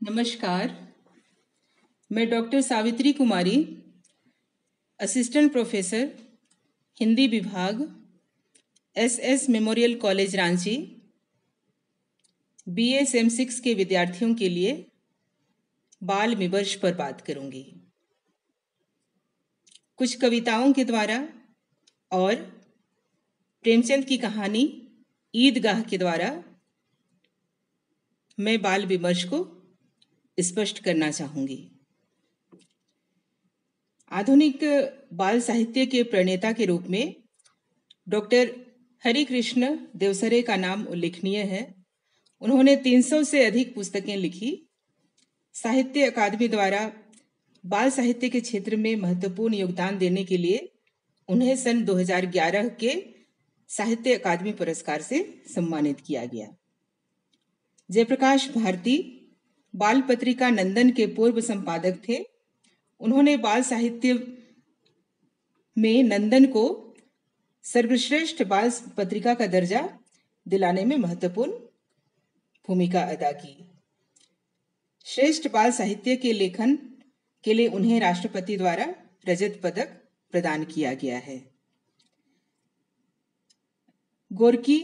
नमस्कार। मैं डॉक्टर सावित्री कुमारी, assistant professor Hindi विभाग, SS memorial college Ranchi, BA same 6 के विद्यार्थियों के लिए बाल विमर्श पर बात करूंगी। कुछ कविताओं के द्वारा और प्रेमचंद की कहानी ईदगाह के द्वारा मैं बाल विमर्श को स्पष्ट करना चाहूंगी। आधुनिक बाल साहित्य के प्रणेता के रूप में डॉक्टर हरिकृष्ण देवसरे का नाम उल्लेखनीय है। उन्होंने 300 से अधिक पुस्तकें लिखी। साहित्य अकादमी द्वारा बाल साहित्य के क्षेत्र में महत्वपूर्ण योगदान देने के लिए उन्हें सन 2011 के साहित्य अकादमी पुरस्कार से सम्मानित किया गया। जयप्रकाश भारती बाल पत्रिका नंदन के पूर्व संपादक थे। उन्होंने बाल साहित्य में नंदन को सर्वश्रेष्ठ बाल पत्रिका का दर्जा दिलाने में महत्वपूर्ण भूमिका अदा की। श्रेष्ठ बाल साहित्य के लेखन के लिए उन्हें राष्ट्रपति द्वारा रजत पदक प्रदान किया गया है। गोरकी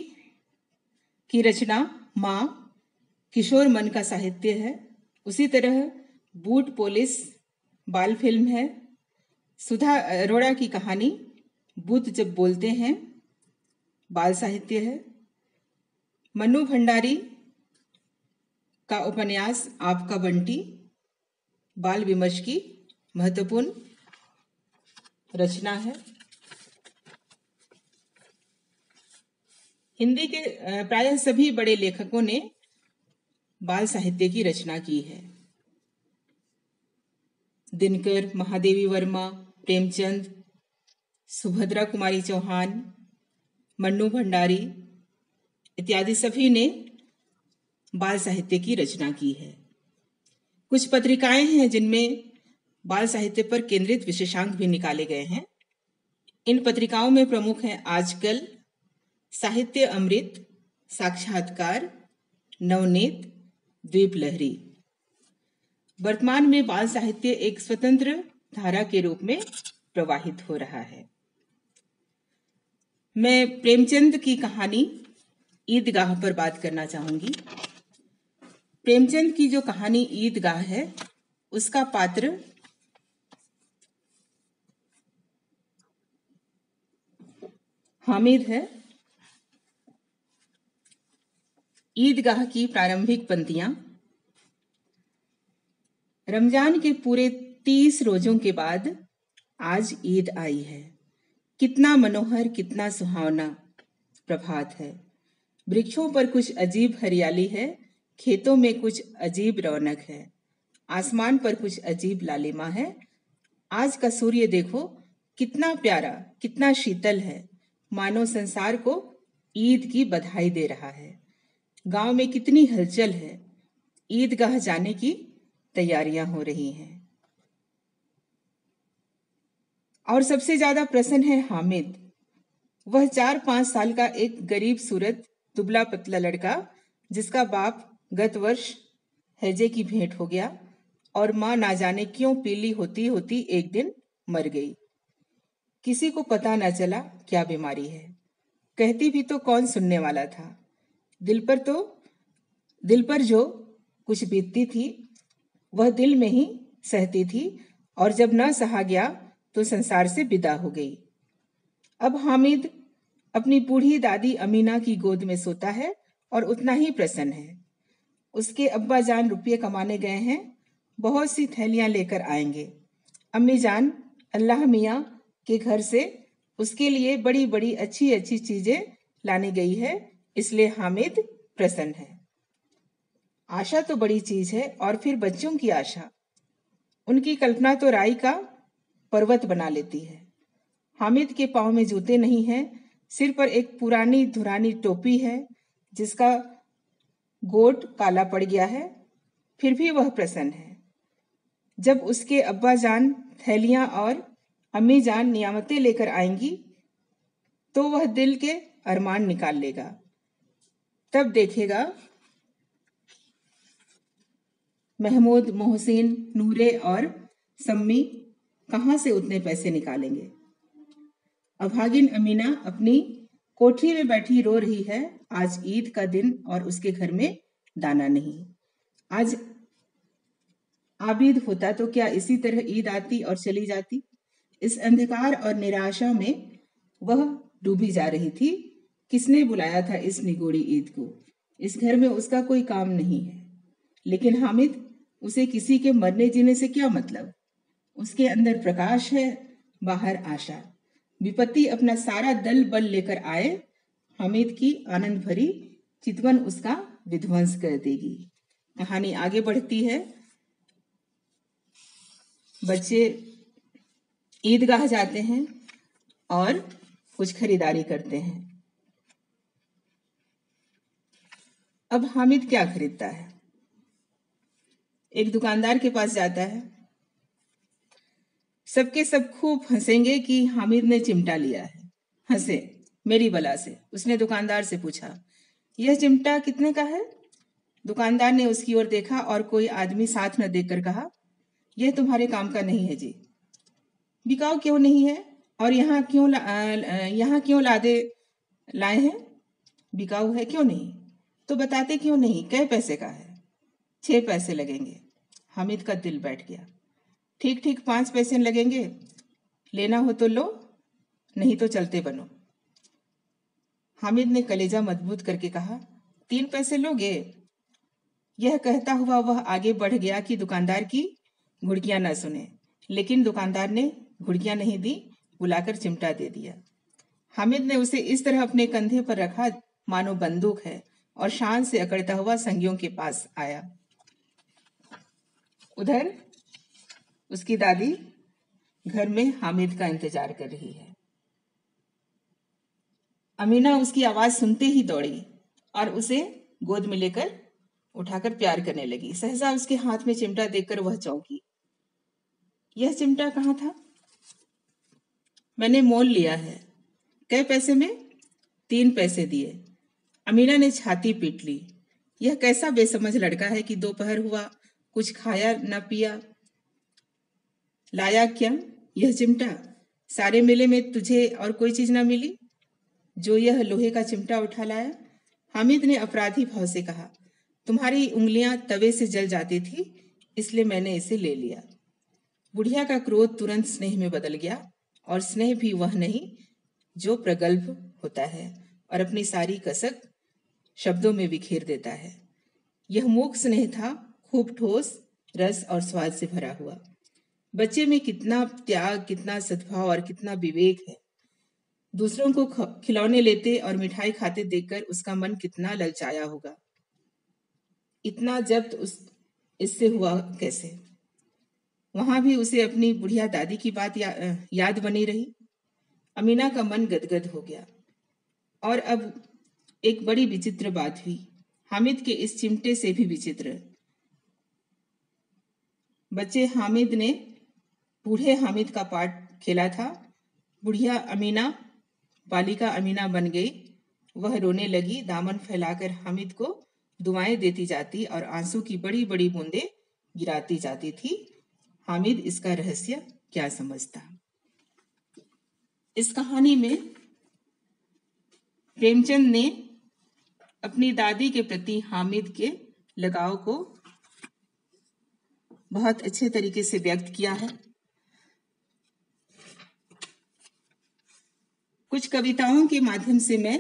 की रचना माँ किशोर मन का साहित्य है। उसी तरह बूट पुलिस बाल फिल्म है। सुधा अरोड़ा की कहानी बुद्ध जब बोलते हैं बाल साहित्य है। मन्नू भंडारी का उपन्यास आपका बंटी बाल विमर्श की महत्वपूर्ण रचना है। हिंदी के प्रायः सभी बड़े लेखकों ने बाल साहित्य की रचना की है। दिनकर, महादेवी वर्मा, प्रेमचंद, सुभद्रा कुमारी चौहान, मन्नू भंडारी इत्यादि सभी ने बाल साहित्य की रचना की है। कुछ पत्रिकाएं हैं जिनमें बाल साहित्य पर केंद्रित विशेषांक भी निकाले गए हैं। इन पत्रिकाओं में प्रमुख हैं आजकल, साहित्य अमृत, साक्षात्कार, नवनीत, द्वीप लहरी। वर्तमान में बाल साहित्य एक स्वतंत्र धारा के रूप में प्रवाहित हो रहा है। मैं प्रेमचंद की कहानी ईदगाह पर बात करना चाहूंगी। प्रेमचंद की जो कहानी ईदगाह है उसका पात्र हामिद है। ईदगाह की प्रारंभिक पंक्तियां। रमजान के पूरे 30 रोजों के बाद आज ईद आई है। कितना मनोहर, कितना सुहावना प्रभात है। वृक्षों पर कुछ अजीब हरियाली है, खेतों में कुछ अजीब रौनक है, आसमान पर कुछ अजीब लालिमा है। आज का सूर्य देखो कितना प्यारा, कितना शीतल है, मानो संसार को ईद की बधाई दे रहा है। गांव में कितनी हलचल है, ईदगाह जाने की तैयारियां हो रही हैं। और सबसे ज्यादा प्रसन्न है हामिद। वह 4-5 साल का एक गरीब सूरत दुबला पतला लड़का जिसका बाप गत वर्ष हैजे की भेंट हो गया और मां ना जाने क्यों पीली होती होती एक दिन मर गई। किसी को पता ना चला क्या बीमारी है। कहती भी तो कौन सुनने वाला था। दिल पर जो कुछ बीतती थी वह दिल में ही सहती थी और जब न सहा गया तो संसार से विदा हो गई। अब हामिद अपनी बूढ़ी दादी अमीना की गोद में सोता है और उतना ही प्रसन्न है। उसके अब्बा जान रुपये कमाने गए हैं, बहुत सी थैलियां लेकर आएंगे। अम्मी जान अल्लाह मियाँ के घर से उसके लिए बड़ी बड़ी अच्छी अच्छी चीजें लाने गई है, इसलिए हामिद प्रसन्न है। आशा तो बड़ी चीज है और फिर बच्चों की आशा। उनकी कल्पना तो राई का पर्वत बना लेती है। हामिद के पांव में जूते नहीं हैं, सिर पर एक पुरानी धुरानी टोपी है जिसका गोट काला पड़ गया है, फिर भी वह प्रसन्न है। जब उसके अब्बा जान थैलियां और अम्मी जान नियामतें लेकर आएंगी तो वह दिल के अरमान निकाल लेगा। तब देखेगा महमूद, मोहसिन, नूरे और सम्मी कहाँ से उतने पैसे निकालेंगे। अभागिन अमीना अपनी कोठरी में बैठी रो रही है। आज ईद का दिन और उसके घर में दाना नहीं। आज आबिद होता तो क्या इसी तरह ईद आती और चली जाती। इस अंधकार और निराशा में वह डूबी जा रही थी। किसने बुलाया था इस निगोड़ी ईद को। इस घर में उसका कोई काम नहीं है। लेकिन हामिद, उसे किसी के मरने जीने से क्या मतलब। उसके अंदर प्रकाश है, बाहर आशा। विपत्ति अपना सारा दल बल लेकर आए, हामिद की आनंद भरी चितवन उसका विध्वंस कर देगी। कहानी आगे बढ़ती है। बच्चे ईदगाह जाते हैं और कुछ खरीदारी करते हैं। अब हामिद क्या खरीदता है। एक दुकानदार के पास जाता है। सबके सब खूब हंसेंगे कि हामिद ने चिमटा लिया है। हंसे मेरी बला से। उसने दुकानदार से पूछा, यह चिमटा कितने का है। दुकानदार ने उसकी ओर देखा और कोई आदमी साथ न देखकर कहा, यह तुम्हारे काम का नहीं है जी। बिकाऊ क्यों नहीं है और यहाँ क्यों लादे लाए हैं। बिकाऊ है क्यों नहीं तो बताते क्यों नहीं। कै पैसे का है। 6 पैसे लगेंगे। हामिद का दिल बैठ गया। ठीक ठीक 5 पैसे लगेंगे। लेना हो तो लो, नहीं तो चलते बनो। हामिद ने कलेजा मजबूत करके कहा, 3 पैसे लोगे। यह कहता हुआ वह आगे बढ़ गया कि दुकानदार की घुड़कियां न सुने। लेकिन दुकानदार ने घुड़कियां नहीं दी, बुलाकर चिमटा दे दिया। हामिद ने उसे इस तरह अपने कंधे पर रखा मानो बंदूक है और शान से अकड़ता हुआ संगियों के पास आया। उधर उसकी दादी घर में हामिद का इंतजार कर रही है। अमीना उसकी आवाज सुनते ही दौड़ी और उसे गोद में लेकर उठाकर प्यार करने लगी। सहसा उसके हाथ में चिमटा देखकर वह चौंकी। यह चिमटा कहाँ था। मैंने मोल लिया है। कै पैसे में। 3 पैसे दिए। अमीना ने छाती पीट ली। यह कैसा बेसमझ लड़का है कि दोपहर हुआ, कुछ खाया न पिया। लाया क्या यह चिमटा। सारे मेले में तुझे और कोई चीज ना मिली जो यह लोहे का चिमटा उठा लाया। हामिद ने अपराधी भाव से कहा, तुम्हारी उंगलियां तवे से जल जाती थी, इसलिए मैंने इसे ले लिया। बुढ़िया का क्रोध तुरंत स्नेह में बदल गया और स्नेह भी वह नहीं जो प्रगल्भ होता है और अपनी सारी कसक शब्दों में बिखेर देता है। यह मूक स्नेह था, खूब ठोस, रस और स्वाद से भरा हुआ। बच्चे में कितना त्याग, कितना सद्भाव और कितना विवेक है। दूसरों को खिलौने लेते और मिठाई खाते देखकर उसका मन कितना ललचाया होगा। इतना जब्त इससे हुआ कैसे। वहां भी उसे अपनी बुढ़िया दादी की बात याद बनी रही। अमीना का मन गदगद हो गया। और अब एक बड़ी विचित्र बात हुई, हामिद के इस चिमटे से भी विचित्र। बच्चे हामिद ने बूढ़े हामिद का पार्ट खेला था। बुढ़िया अमीना बालिका अमीना बन गई। वह रोने लगी, दामन फैलाकर हामिद को दुआएं देती जाती और आंसू की बड़ी बड़ी बूंदें गिराती जाती थी। हामिद इसका रहस्य क्या समझता। इस कहानी में प्रेमचंद ने अपनी दादी के प्रति हामिद के लगाव को बहुत अच्छे तरीके से व्यक्त किया है। कुछ कविताओं के माध्यम से मैं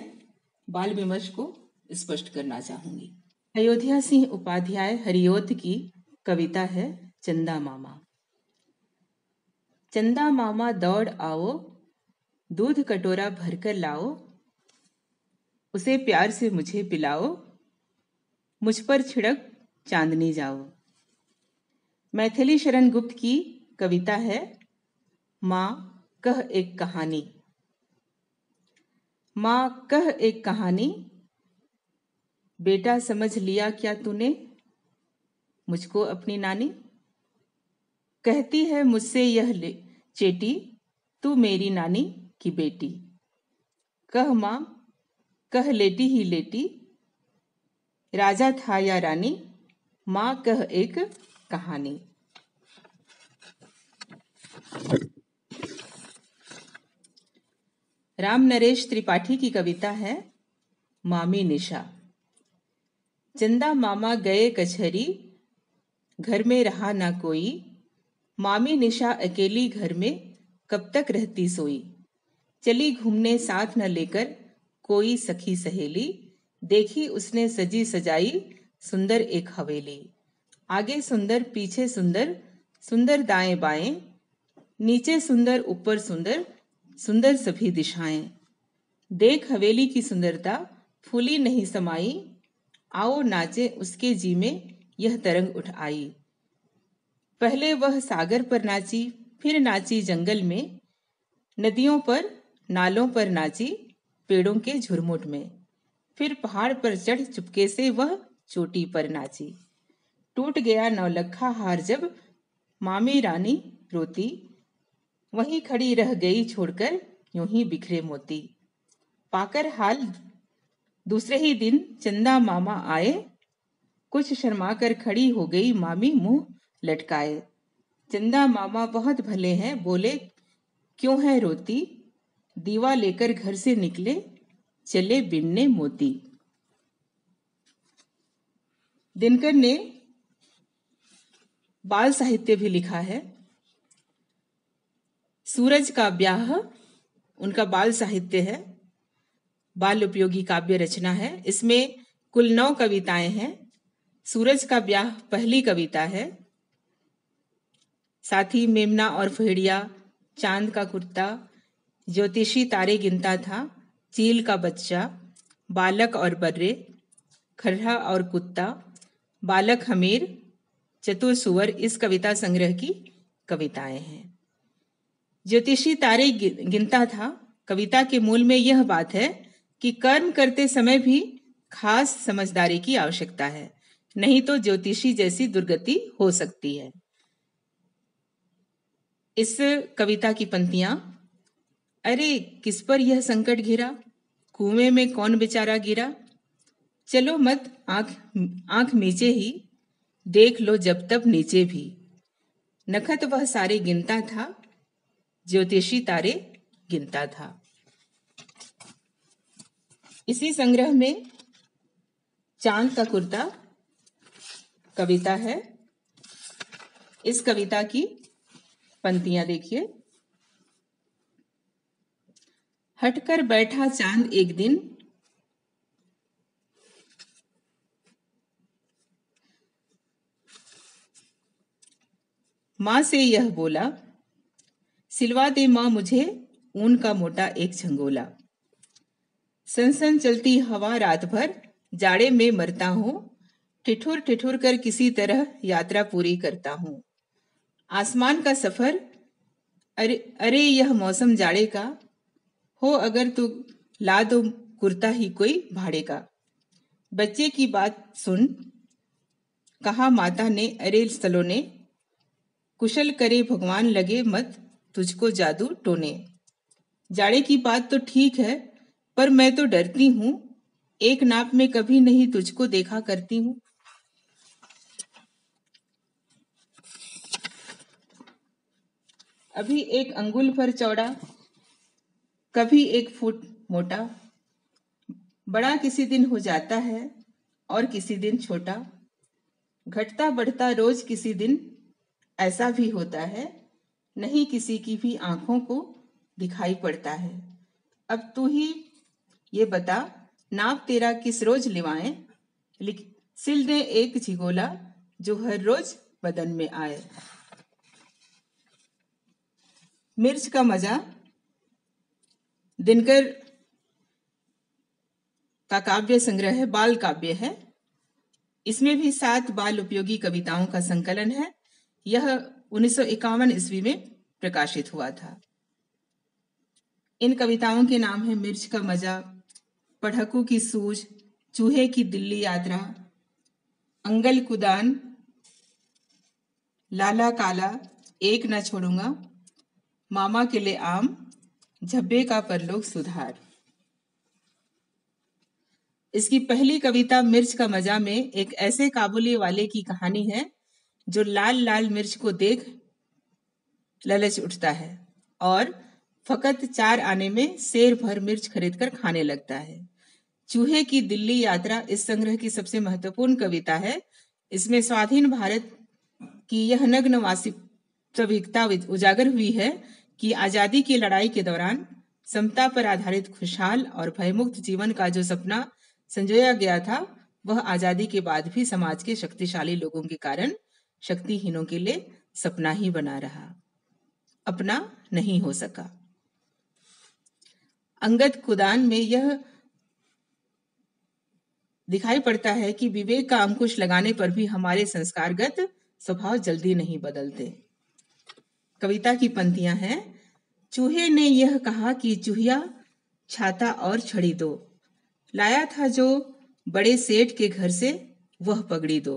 बाल विमर्श को स्पष्ट करना चाहूंगी। अयोध्या सिंह उपाध्याय हरिओत की कविता है चंदा मामा। चंदा मामा दौड़ आओ, दूध कटोरा भरकर लाओ, उसे प्यार से मुझे पिलाओ, मुझ पर छिड़क चांदनी जाओ। मैथिली शरण गुप्त की कविता है माँ कह एक कहानी। माँ कह एक कहानी, बेटा समझ लिया क्या तूने मुझको अपनी नानी। कहती है मुझसे यह चेटी, तू मेरी नानी की बेटी। कह माँ कह लेटी ही लेटी, राजा था या रानी, माँ कह एक कहानी। राम नरेश त्रिपाठी की कविता है मामी निशा। चंदा मामा गए कचहरी, घर में रहा ना कोई। मामी निशा अकेली घर में कब तक रहती सोई। चली घूमने साथ न लेकर कोई सखी सहेली। देखी उसने सजी सजाई सुंदर एक हवेली। आगे सुंदर पीछे सुंदर, सुंदर दाएं बाएं। नीचे सुंदर ऊपर सुंदर, सुंदर सभी दिशाएं। देख हवेली की सुंदरता फूली नहीं समाई। आओ नाचे उसके जी में यह तरंग उठ आई। पहले वह सागर पर नाची, फिर नाची जंगल में। नदियों पर नालों पर नाची, पेड़ों के झुरमुट में। फिर पहाड़ पर चढ़ चुपके से वह चोटी पर नाची। टूट गया नौलखा हार जब मामी रानी रोती। वहीं खड़ी रह गई छोड़कर यूं ही बिखरे मोती। पाकर हाल दूसरे ही दिन चंदा मामा आए। कुछ शर्मा कर खड़ी हो गई मामी मुंह लटकाए। चंदा मामा बहुत भले हैं, बोले क्यों है रोती। दीवा लेकर घर से निकले, चले बिनने मोती। दिनकर ने बाल साहित्य भी लिखा है। सूरज का ब्याह उनका बाल साहित्य है, बाल उपयोगी काव्य रचना है। इसमें कुल 9 कविताएं हैं। सूरज का ब्याह पहली कविता है। साथ ही मेमना और फेड़िया, चांद का कुर्ता, ज्योतिषी तारे गिनता था, चील का बच्चा, बालक और बर्रे, खर्रा और कुत्ता, बालक हमीर, चतुर सुअर इस कविता संग्रह की कविताएं हैं। ज्योतिषी तारे गिनता था कविता के मूल में यह बात है कि कर्म करते समय भी खास समझदारी की आवश्यकता है, नहीं तो ज्योतिषी जैसी दुर्गति हो सकती है। इस कविता की पंक्तियां, अरे किस पर यह संकट घिरा, कुएं में कौन बेचारा गिरा। चलो मत आंख नीचे ही, देख लो जब तब नीचे भी। नखत वह सारे गिनता था, ज्योतिषी तारे गिनता था। इसी संग्रह में चांद का कुर्ता कविता है। इस कविता की पंक्तियां देखिए। हटकर बैठा चांद एक दिन, मां से यह बोला, सिलवा दे मां मुझे ऊन का मोटा एक झंगोला। सनसन चलती हवा रात भर, जाड़े में मरता हूं। ठिठुर ठिठुर कर किसी तरह यात्रा पूरी करता हूं। आसमान का सफर, अरे अरे यह मौसम जाड़े का, हो अगर तो ला दो कुर्ता ही कोई भाड़े का। बच्चे की बात सुन, कहा माता ने, अरे सलोने, कुशल करे भगवान लगे मत तुझको जादू टोने। जाड़े की बात तो ठीक है, पर मैं तो डरती हूं, एक नाप में कभी नहीं तुझको देखा करती हूं। अभी एक अंगुल भर चौड़ा, कभी 1 फुट मोटा। बड़ा किसी दिन हो जाता है और किसी दिन छोटा। घटता बढ़ता रोज किसी दिन ऐसा भी होता है, नहीं किसी की भी आंखों को दिखाई पड़ता है। अब तू ही ये बता, नाप तेरा किस रोज लिवाएं। सिल दे एक झिगोला जो हर रोज बदन में आए। मिर्च का मजा दिनकर का काव्य संग्रह है, बाल काव्य है। इसमें भी 7 बाल उपयोगी कविताओं का संकलन है। यह 1951 ईस्वी में प्रकाशित हुआ था। इन कविताओं के नाम है मिर्च का मजा, पढ़कू की सूझ, चूहे की दिल्ली यात्रा, अंगल कुदान, लाला काला, एक न छोड़ूंगा, मामा के लिए आम, झब्बे का परलोक सुधार। इसकी पहली कविता मिर्च का मजा में एक ऐसे काबुली वाले की कहानी है जो लाल लाल मिर्च को देख ललच उठता है और फकत 4 आने में शेर भर मिर्च खरीदकर खाने लगता है। चूहे की दिल्ली यात्रा इस संग्रह की सबसे महत्वपूर्ण कविता है। इसमें स्वाधीन भारत की यह नग्न वास्तविकता उजागर हुई है कि आजादी की लड़ाई के दौरान समता पर आधारित खुशहाल और भयमुक्त जीवन का जो सपना संजोया गया था, वह आजादी के बाद भी समाज के शक्तिशाली लोगों के कारण शक्तिहीनों के लिए सपना ही बना रहा, अपना नहीं हो सका। अंगद कुदान में यह दिखाई पड़ता है कि विवेक का अंकुश लगाने पर भी हमारे संस्कारगत स्वभाव जल्दी नहीं बदलते। कविता की पंक्तियां हैं। चूहे ने यह कहा कि चूहिया छाता और छड़ी दो, लाया था जो बड़े सेठ के घर से वह पगड़ी दो।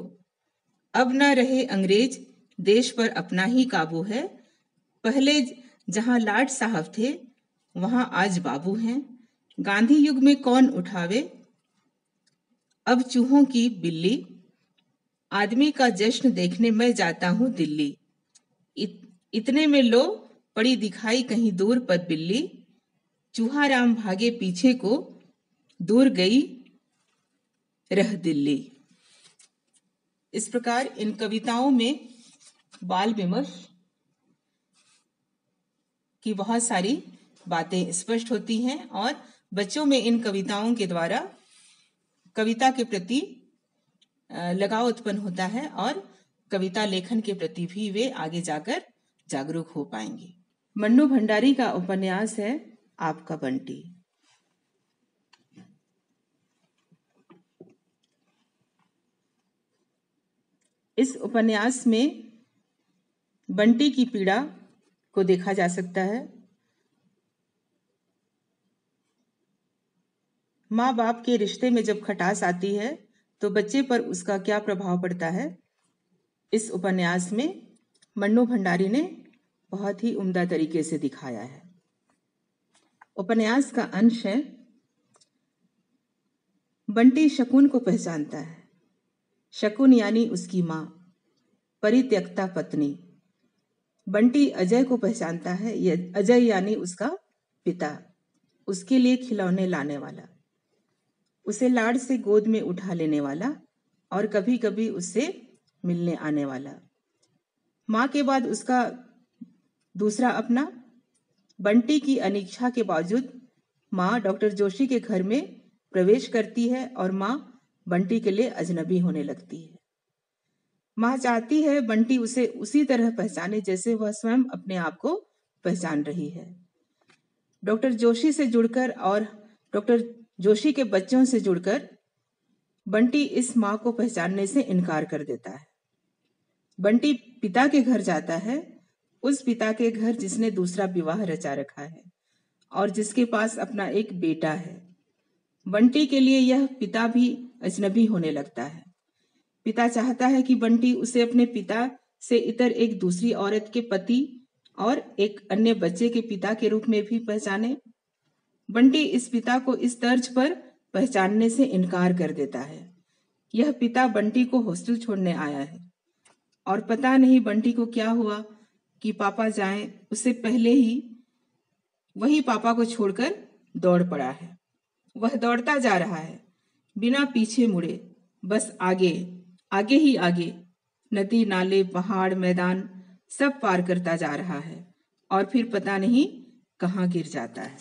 अब न रहे अंग्रेज, देश पर अपना ही काबू है। पहले जहां लाट साहब थे, वहां आज बाबू हैं। गांधी युग में कौन उठावे अब चूहों की बिल्ली। आदमी का जश्न देखने मैं जाता हूं दिल्ली। इतने में लो पड़ी दिखाई कहीं दूर पर बिल्ली। चूहा राम भागे पीछे को, दूर गई रह दिल्ली। इस प्रकार इन कविताओं में बाल विमर्श की बहुत सारी बातें स्पष्ट होती हैं और बच्चों में इन कविताओं के द्वारा कविता के प्रति लगाव उत्पन्न होता है और कविता लेखन के प्रति भी वे आगे जाकर जागरूक हो पाएंगे। मन्नू भंडारी का उपन्यास है आपका बंटी। इस उपन्यास में बंटी की पीड़ा को देखा जा सकता है। माँ बाप के रिश्ते में जब खटास आती है तो बच्चे पर उसका क्या प्रभाव पड़ता है, इस उपन्यास में मन्नू भंडारी ने बहुत ही उम्दा तरीके से दिखाया है। उपन्यास का अंश है। बंटी शकुन को पहचानता है। शकुन यानी उसकी माँ, परित्यक्ता पत्नी। बंटी अजय को पहचानता है। अजय यानी उसका पिता, उसके लिए खिलौने लाने वाला, उसे लाड से गोद में उठा लेने वाला और कभी कभी उससे मिलने आने वाला। माँ के बाद उसका दूसरा अपना। बंटी की अनिच्छा के बावजूद माँ डॉक्टर जोशी के घर में प्रवेश करती है और माँ बंटी के लिए अजनबी होने लगती है। माँ चाहती है बंटी उसे उसी तरह पहचाने जैसे वह स्वयं अपने आप को पहचान रही है। डॉक्टर जोशी से जुड़कर और डॉक्टर जोशी के बच्चों से जुड़कर बंटी इस माँ को पहचानने से इनकार कर देता है। बंटी पिता के घर जाता है, उस पिता के घर जिसने दूसरा विवाह रचा रखा है और जिसके पास अपना एक बेटा है। बंटी के लिए यह पिता भी अजनबी होने लगता है। पिता चाहता है कि बंटी उसे अपने पिता से इतर एक दूसरी औरत के पति और एक अन्य बच्चे के पिता के रूप में भी पहचाने। बंटी इस पिता को इस तर्ज पर पहचानने से इनकार कर देता है। यह पिता बंटी को हॉस्टल छोड़ने आया है और पता नहीं बंटी को क्या हुआ कि पापा जाएं उससे पहले ही वही पापा को छोड़कर दौड़ पड़ा है। वह दौड़ता जा रहा है बिना पीछे मुड़े, बस आगे आगे ही आगे। नदी, नाले, पहाड़, मैदान सब पार करता जा रहा है और फिर पता नहीं कहाँ गिर जाता है।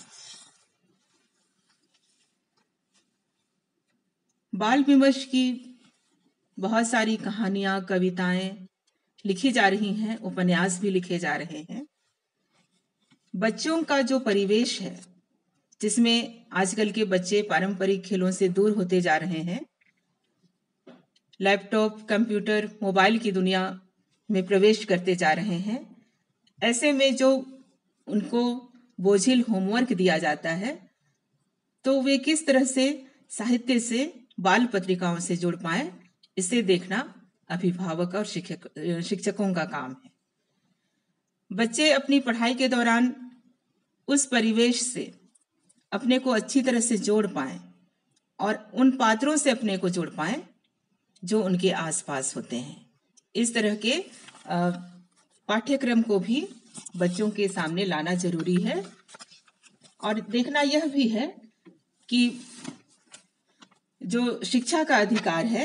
बाल विमर्श की बहुत सारी कहानियां, कविताएं लिखी जा रही हैं, उपन्यास भी लिखे जा रहे हैं। बच्चों का जो परिवेश है जिसमें आजकल के बच्चे पारंपरिक खेलों से दूर होते जा रहे हैं, लैपटॉप, कंप्यूटर, मोबाइल की दुनिया में प्रवेश करते जा रहे हैं, ऐसे में जो उनको बोझिल होमवर्क दिया जाता है तो वे किस तरह से साहित्य से, बाल पत्रिकाओं से जुड़ पाए, इसे देखना अभिभावक और शिक्षकों का काम है। बच्चे अपनी पढ़ाई के दौरान उस परिवेश से अपने को अच्छी तरह से जोड़ पाएं और उन पात्रों से अपने को जोड़ पाएं जो उनके आसपास होते हैं। इस तरह के पाठ्यक्रम को भी बच्चों के सामने लाना जरूरी है। और देखना यह भी है कि जो शिक्षा का अधिकार है,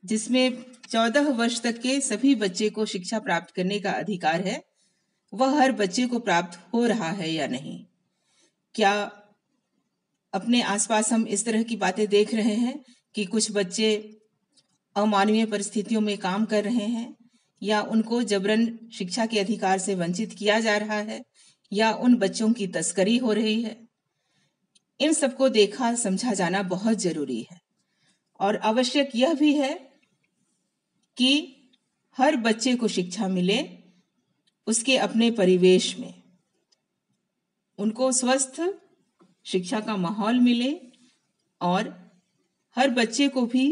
जिसमें 14 वर्ष तक के सभी बच्चे को शिक्षा प्राप्त करने का अधिकार है, वह हर बच्चे को प्राप्त हो रहा है या नहीं। क्या अपने आसपास हम इस तरह की बातें देख रहे हैं कि कुछ बच्चे अमानवीय परिस्थितियों में काम कर रहे हैं, या उनको जबरन शिक्षा के अधिकार से वंचित किया जा रहा है, या उन बच्चों की तस्करी हो रही है? इन सबको देखा समझा जाना बहुत जरूरी है। और आवश्यक यह भी है कि हर बच्चे को शिक्षा मिले उसके अपने परिवेश में, उनको स्वस्थ शिक्षा का माहौल मिले, और हर बच्चे को भी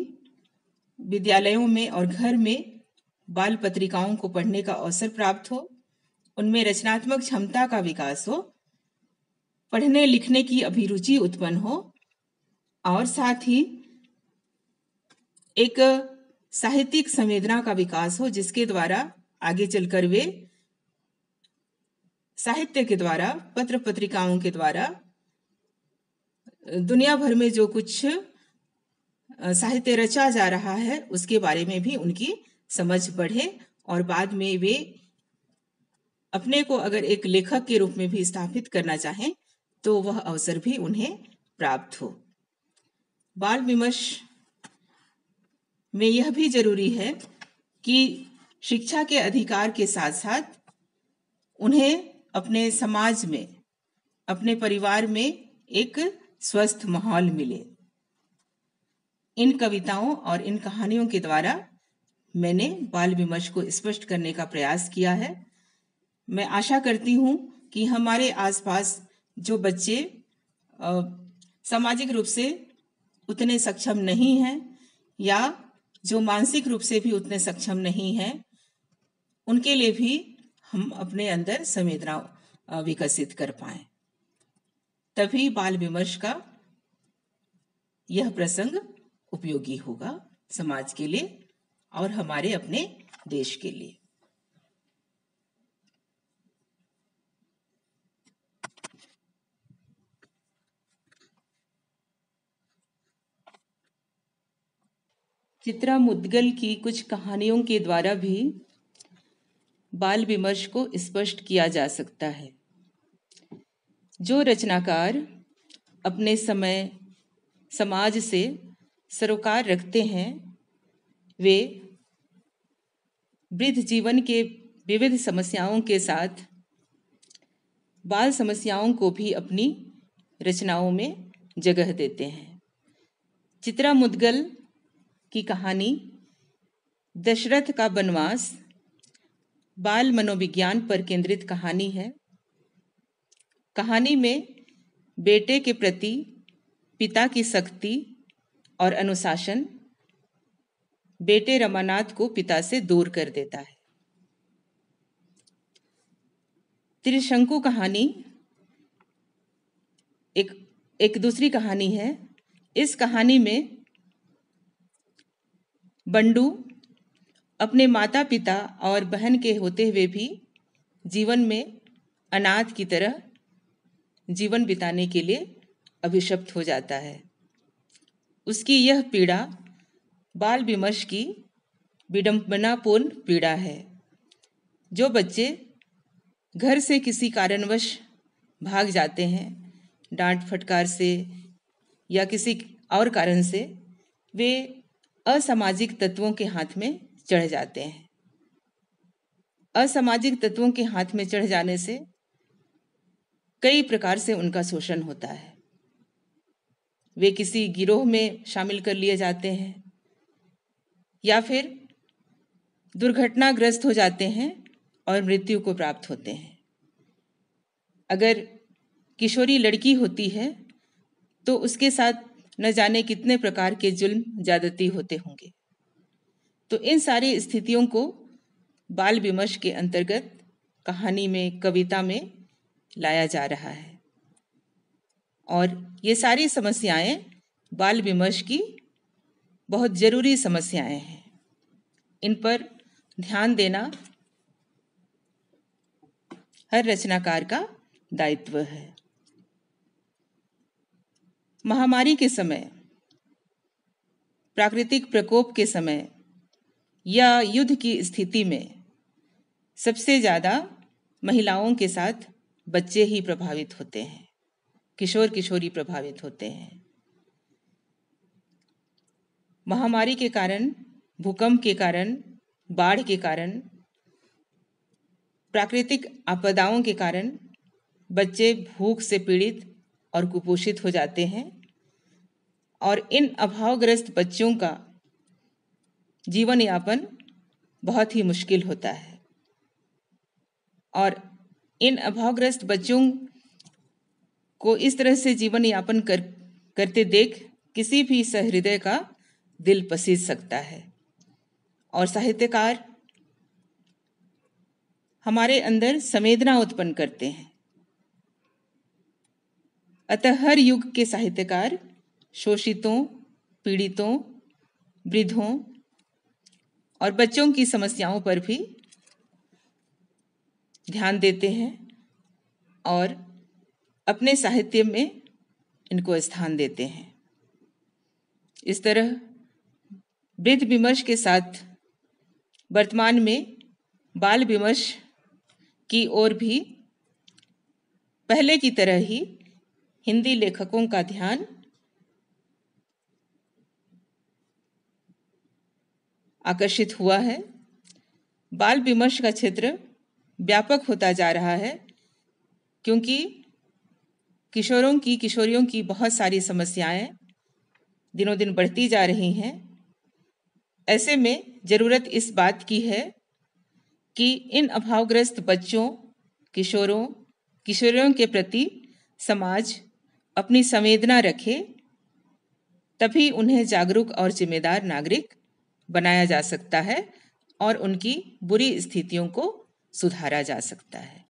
विद्यालयों में और घर में बाल पत्रिकाओं को पढ़ने का अवसर प्राप्त हो, उनमें रचनात्मक क्षमता का विकास हो, पढ़ने लिखने की अभिरुचि उत्पन्न हो, और साथ ही एक साहित्यिक संवेदना का विकास हो, जिसके द्वारा आगे चलकर वे साहित्य के द्वारा, पत्र पत्रिकाओं के द्वारा दुनिया भर में जो कुछ साहित्य रचा जा रहा है उसके बारे में भी उनकी समझ बढ़े, और बाद में वे अपने को अगर एक लेखक के रूप में भी स्थापित करना चाहें तो वह अवसर भी उन्हें प्राप्त हो। बाल विमर्श में यह भी जरूरी है कि शिक्षा के अधिकार के साथ साथ उन्हें अपने समाज में, अपने परिवार में एक स्वस्थ माहौल मिले। इन कविताओं और इन कहानियों के द्वारा मैंने बाल विमर्श को स्पष्ट करने का प्रयास किया है। मैं आशा करती हूँ कि हमारे आसपास जो बच्चे सामाजिक रूप से उतने सक्षम नहीं हैं, या जो मानसिक रूप से भी उतने सक्षम नहीं हैं, उनके लिए भी हम अपने अंदर संवेदना विकसित कर पाएं। तभी बाल विमर्श का यह प्रसंग उपयोगी होगा समाज के लिए और हमारे अपने देश के लिए। चित्रा मुद्गल की कुछ कहानियों के द्वारा भी बाल विमर्श को स्पष्ट किया जा सकता है। जो रचनाकार अपने समय समाज से सरोकार रखते हैं, वे वृद्ध जीवन के विविध समस्याओं के साथ बाल समस्याओं को भी अपनी रचनाओं में जगह देते हैं। चित्रा मुद्गल की कहानी दशरथ का वनवास बाल मनोविज्ञान पर केंद्रित कहानी है। कहानी में बेटे के प्रति पिता की सख्ती और अनुशासन बेटे रमानाथ को पिता से दूर कर देता है। त्रिशंकु कहानी एक दूसरी कहानी है। इस कहानी में बंडू अपने माता पिता और बहन के होते हुए भी जीवन में अनाथ की तरह जीवन बिताने के लिए अभिशप्त हो जाता है। उसकी यह पीड़ा बाल विमर्श की विडंबनापूर्ण पीड़ा है। जो बच्चे घर से किसी कारणवश भाग जाते हैं, डांट फटकार से या किसी और कारण से, वे असामाजिक तत्वों के हाथ में चढ़ जाते हैं। असामाजिक तत्वों के हाथ में चढ़ जाने से कई प्रकार से उनका शोषण होता है। वे किसी गिरोह में शामिल कर लिए जाते हैं, या फिर दुर्घटनाग्रस्त हो जाते हैं और मृत्यु को प्राप्त होते हैं। अगर किशोरी लड़की होती है तो उसके साथ न जाने कितने प्रकार के जुल्म ज्यादती होते होंगे। तो इन सारी स्थितियों को बाल विमर्श के अंतर्गत कहानी में, कविता में लाया जा रहा है। और ये सारी समस्याएं बाल विमर्श की बहुत जरूरी समस्याएं हैं। इन पर ध्यान देना हर रचनाकार का दायित्व है। महामारी के समय, प्राकृतिक प्रकोप के समय या युद्ध की स्थिति में सबसे ज़्यादा महिलाओं के साथ बच्चे ही प्रभावित होते हैं, किशोर किशोरी प्रभावित होते हैं। महामारी के कारण, भूकंप के कारण, बाढ़ के कारण, प्राकृतिक आपदाओं के कारण बच्चे भूख से पीड़ित और कुपोषित हो जाते हैं और इन अभावग्रस्त बच्चों का जीवन यापन बहुत ही मुश्किल होता है। और इन अभावग्रस्त बच्चों को इस तरह से जीवन यापन करते देख किसी भी सहृदय का दिल पसीज सकता है और साहित्यकार हमारे अंदर संवेदना उत्पन्न करते हैं। अतः हर युग के साहित्यकार शोषितों, पीड़ितों, वृद्धों और बच्चों की समस्याओं पर भी ध्यान देते हैं और अपने साहित्य में इनको स्थान देते हैं। इस तरह वृद्ध विमर्श के साथ वर्तमान में बाल विमर्श की ओर भी पहले की तरह ही हिंदी लेखकों का ध्यान आकर्षित हुआ है। बाल विमर्श का क्षेत्र व्यापक होता जा रहा है क्योंकि किशोरों की, किशोरियों की बहुत सारी समस्याएं दिनों दिन बढ़ती जा रही हैं। ऐसे में जरूरत इस बात की है कि इन अभावग्रस्त बच्चों, किशोरों, किशोरियों के प्रति समाज अपनी संवेदना रखे, तभी उन्हें जागरूक और जिम्मेदार नागरिक बनाया जा सकता है और उनकी बुरी स्थितियों को सुधारा जा सकता है।